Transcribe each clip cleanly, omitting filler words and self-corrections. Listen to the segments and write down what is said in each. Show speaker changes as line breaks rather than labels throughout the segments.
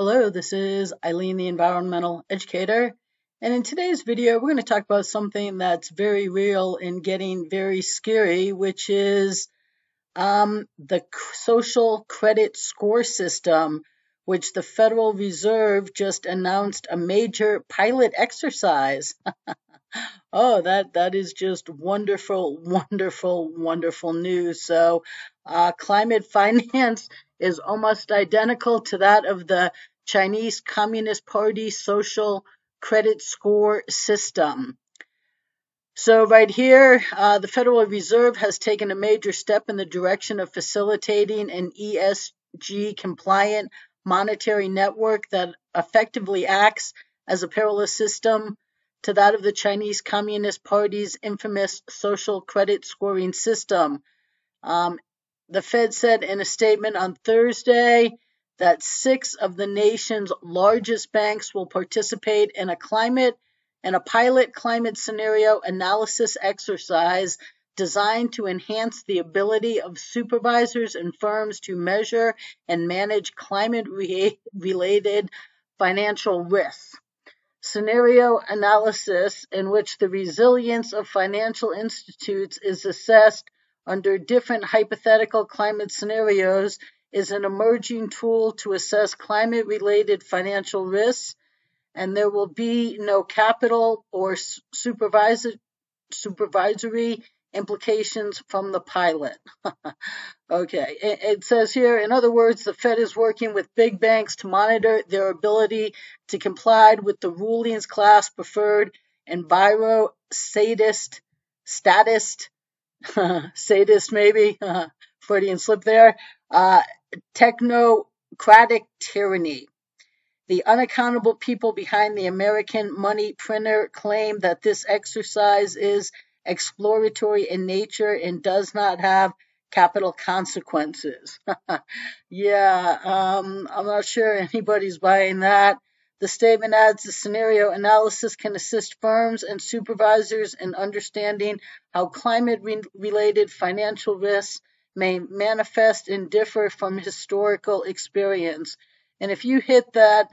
Hello, this is Eileen, the environmental educator. And in today's video, we're going to talk about something that's very real and getting very scary, which is the social credit score system, which the Federal Reserve just announced a major pilot exercise. Oh, that is just wonderful, wonderful, wonderful news. So, climate finance is almost identical to that of the Chinese Communist Party social credit score system. So right here, the Federal Reserve has taken a major step in the direction of facilitating an ESG compliant monetary network that effectively acts as a parallel system to that of the Chinese Communist Party's infamous social credit scoring system. The Fed said in a statement on Thursday that 6 of the nation's largest banks will participate in a pilot climate scenario analysis exercise designed to enhance the ability of supervisors and firms to measure and manage climate-related financial risks. Scenario analysis, in which the resilience of financial institutions is assessed under different hypothetical climate scenarios, is an emerging tool to assess climate-related financial risks, and there will be no capital or supervisory implications from the pilot. Okay, it says here, in other words, the Fed is working with big banks to monitor their ability to comply with the rulings class preferred enviro sadist, sadist maybe, Freudian slip there, technocratic tyranny. The unaccountable people behind the American money printer claim that this exercise is exploratory in nature and does not have capital consequences. Yeah, I'm not sure anybody's buying that. The statement adds the scenario analysis can assist firms and supervisors in understanding how climate-related financial risks may manifest and differ from historical experience. And if you hit that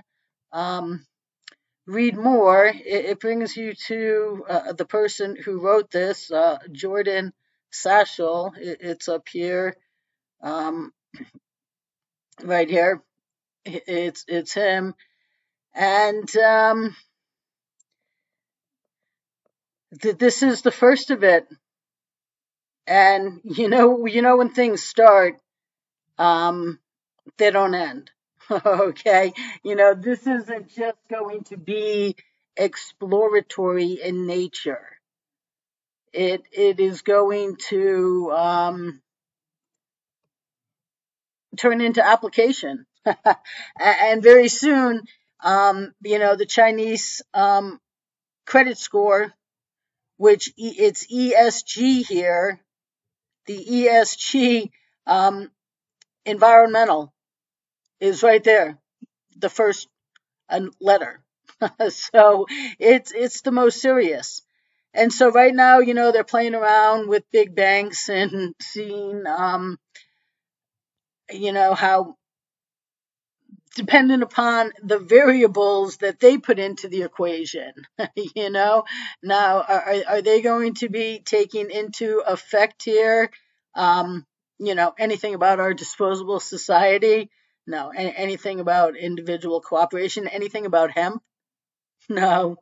read more, it brings you to the person who wrote this, Jordan Sachel. It's up here, right here. It's him, and this is the first of it. And you know when things start, they don't end. Okay, this isn't just going to be exploratory in nature. It is going to turn into application, and very soon, the Chinese credit score, which it's ESG here, the ESG environmental is right there, the first letter. So it's the most serious. And so right now, they're playing around with big banks and seeing, how dependent upon the variables that they put into the equation, now are they going to be taking into effect here, anything about our disposable society? No. Anything about individual cooperation? Anything about hemp? No,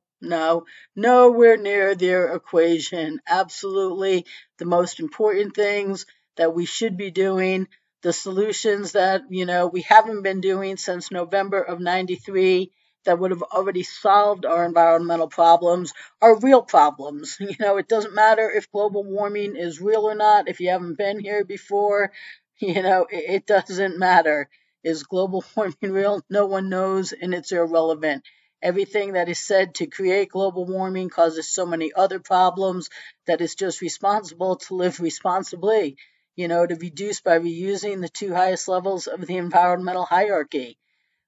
nowhere near their equation. Absolutely the most important things that we should be doing, the solutions that, we haven't been doing since November of 93 that would have already solved our environmental problems are real problems. It doesn't matter if global warming is real or not. If you haven't been here before, it doesn't matter. Is global warming real? No one knows, and it's irrelevant. Everything that is said to create global warming causes so many other problems that it's just responsible to live responsibly, to reduce by reusing the 2 highest levels of the environmental hierarchy.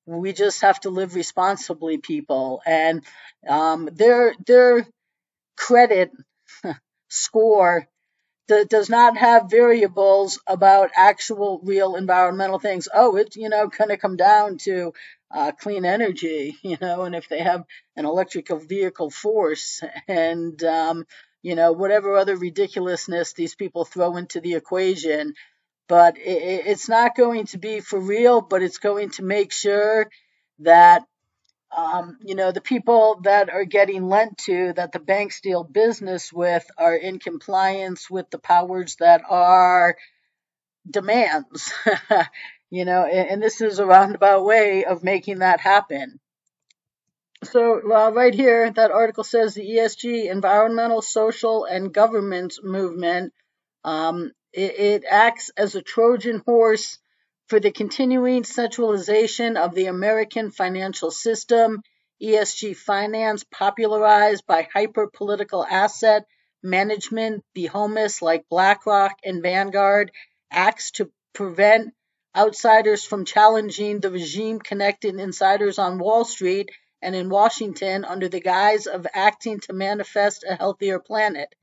We just have to live responsibly, people. And their credit score does not have variables about actual real environmental things. Oh, it's, going to come down to clean energy, and if they have an electrical vehicle force and, whatever other ridiculousness these people throw into the equation. But it's not going to be for real, but it's going to make sure that the people that are getting lent to, that the banks deal business with, are in compliance with the powers that are demands. And this is a roundabout way of making that happen. So right here, that article says the ESG, environmental, social, and governance movement, it acts as a Trojan horse for the continuing centralization of the American financial system. ESG finance, popularized by hyper-political asset management behemoths like BlackRock and Vanguard, acts to prevent outsiders from challenging the regime-connected insiders on Wall Street and in Washington under the guise of acting to manifest a healthier planet.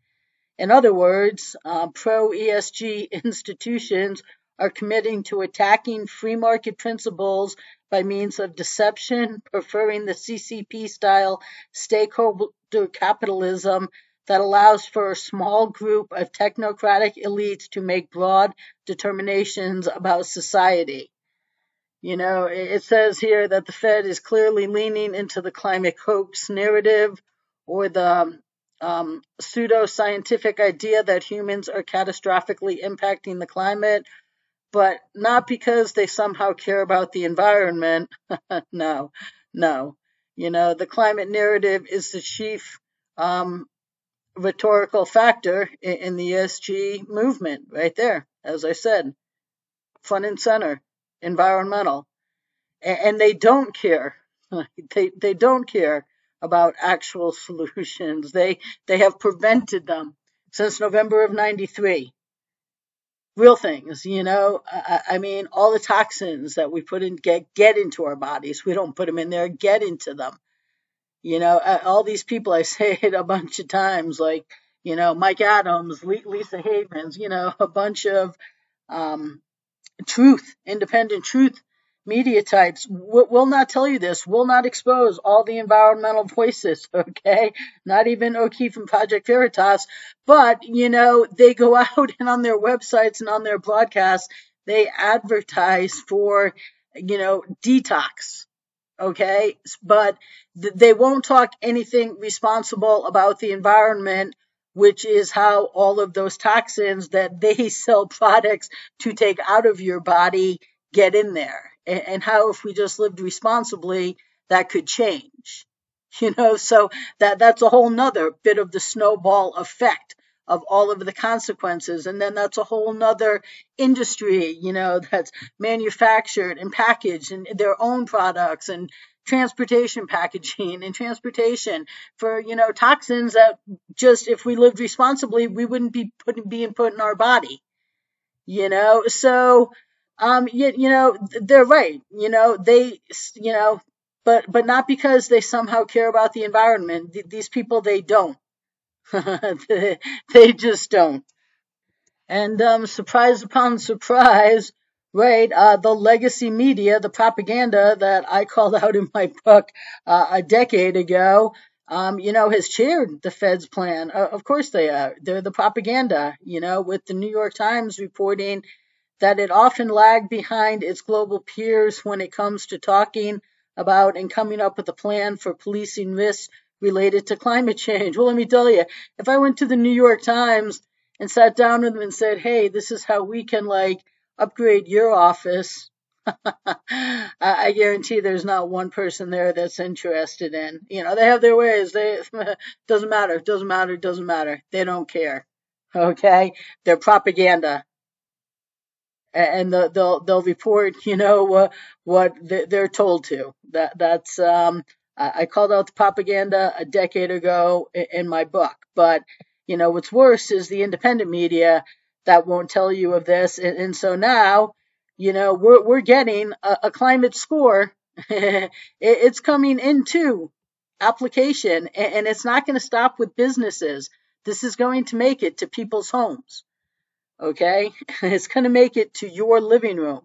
In other words, pro-ESG institutions are committing to attacking free market principles by means of deception, preferring the CCP-style stakeholder capitalism that allows for a small group of technocratic elites to make broad determinations about society. It says here that the Fed is clearly leaning into the climate hoax narrative, or the pseudo-scientific idea that humans are catastrophically impacting the climate, but not because they somehow care about the environment. No. The climate narrative is the chief rhetorical factor in the ESG movement right there, as I said. Front and center, environmental. And they don't care. They don't care about actual solutions. They have prevented them since November of '93. Real things, I mean, all the toxins that we put in get into our bodies. We don't put them in there, get into them. All these people, I say it a bunch of times, like, Mike Adams, Lisa Havens, a bunch of independent truth media types will not tell you this, will not expose all the environmental voices, okay? Not even O'Keefe and Project Veritas, but, they go out and on their websites and on their broadcasts, they advertise for, detox, okay? But they won't talk anything responsible about the environment, which is how all of those toxins that they sell products to take out of your body get in there. And how, if we just lived responsibly, that could change. So that's a whole nother bit of the snowball effect of all of the consequences. And then that's a whole nother industry, that's manufactured and packaged and their own products, and transportation packaging and transportation for, toxins that just, if we lived responsibly, we wouldn't be being put in our body, so, they're right, but not because they somehow care about the environment. These people, they don't. They just don't. And surprise upon surprise, right, the legacy media, the propaganda that I called out in my book a decade ago, has cheered the Fed's plan. Of course they are. They're the propaganda, with the New York Times reporting that it often lagged behind its global peers when it comes to talking about and coming up with a plan for policing risks related to climate change. Well, let me tell you, if I went to the New York Times and sat down with them and said, hey, this is how we can upgrade your office, I guarantee there's not one person there that's interested in. They have their ways. Doesn't matter. They don't care. Okay? They're propaganda. And they'll report, what they're told to. That's I called out the propaganda a decade ago in my book. But what's worse is the independent media that won't tell you of this. And so now, we're getting a climate score. It's coming into application, and it's not going to stop with businesses. This is going to make it to people's homes. Okay? It's going to make it to your living room.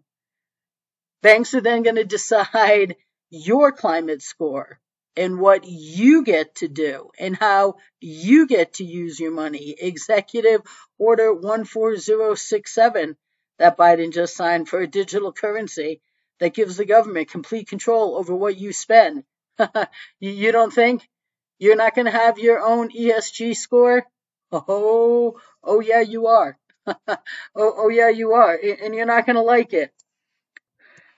Banks are then going to decide, your climate score and what you get to do and how you get to use your money. Executive Order 14067 that Biden just signed for a digital currency that gives the government complete control over what you spend. You don't think you're not going to have your own ESG score? Oh yeah, you are. Oh yeah, you are. And you're not going to like it.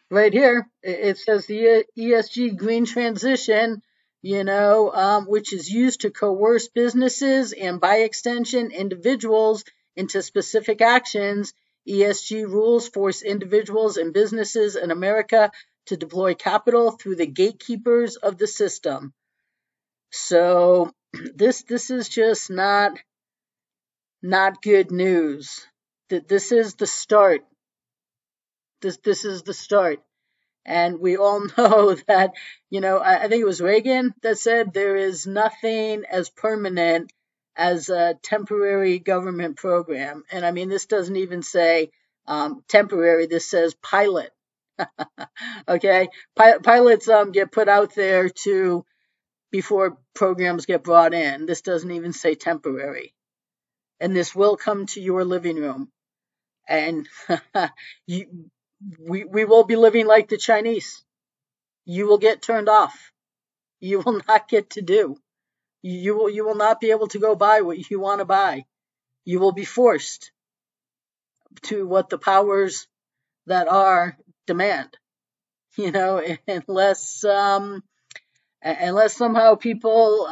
Right here, it says the ESG green transition, which is used to coerce businesses and by extension individuals into specific actions. ESG rules force individuals and businesses in America to deploy capital through the gatekeepers of the system. So this is just not good news. This is the start. This is the start. And we all know that, I think it was Reagan that said there is nothing as permanent as a temporary government program. And I mean, this doesn't even say temporary. This says pilot. Okay. Pilots get put out there before programs get brought in. This doesn't even say temporary. And this will come to your living room. And we will be living like the Chinese. You will get turned off. You will not get to do. You will not be able to go buy what you want to buy. You will be forced to what the powers that are demand. Unless somehow people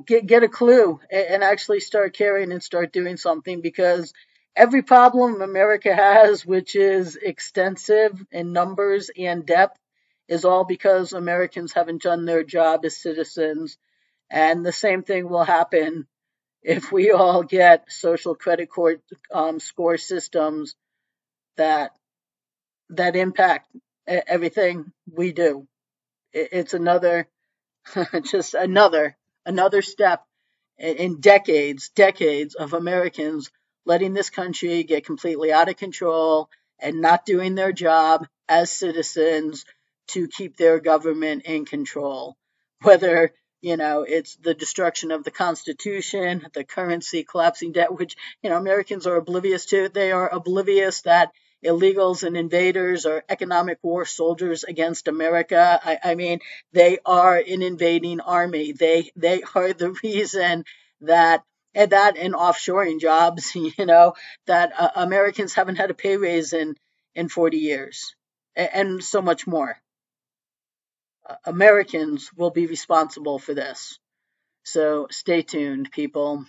get a clue and actually start caring and start doing something, because every problem America has, which is extensive in numbers and depth, is all because Americans haven't done their job as citizens. And the same thing will happen if we all get social credit score systems that impact everything we do. It's another just another step in decades of Americans letting this country get completely out of control and not doing their job as citizens to keep their government in control. Whether, it's the destruction of the Constitution, the currency, collapsing debt, which, Americans are oblivious to. They are oblivious that illegals and invaders are economic war soldiers against America. I mean, they are an invading army. They are the reason that and offshoring jobs, that Americans haven't had a pay raise in 40 years, and so much more. Americans will be responsible for this. So stay tuned, people.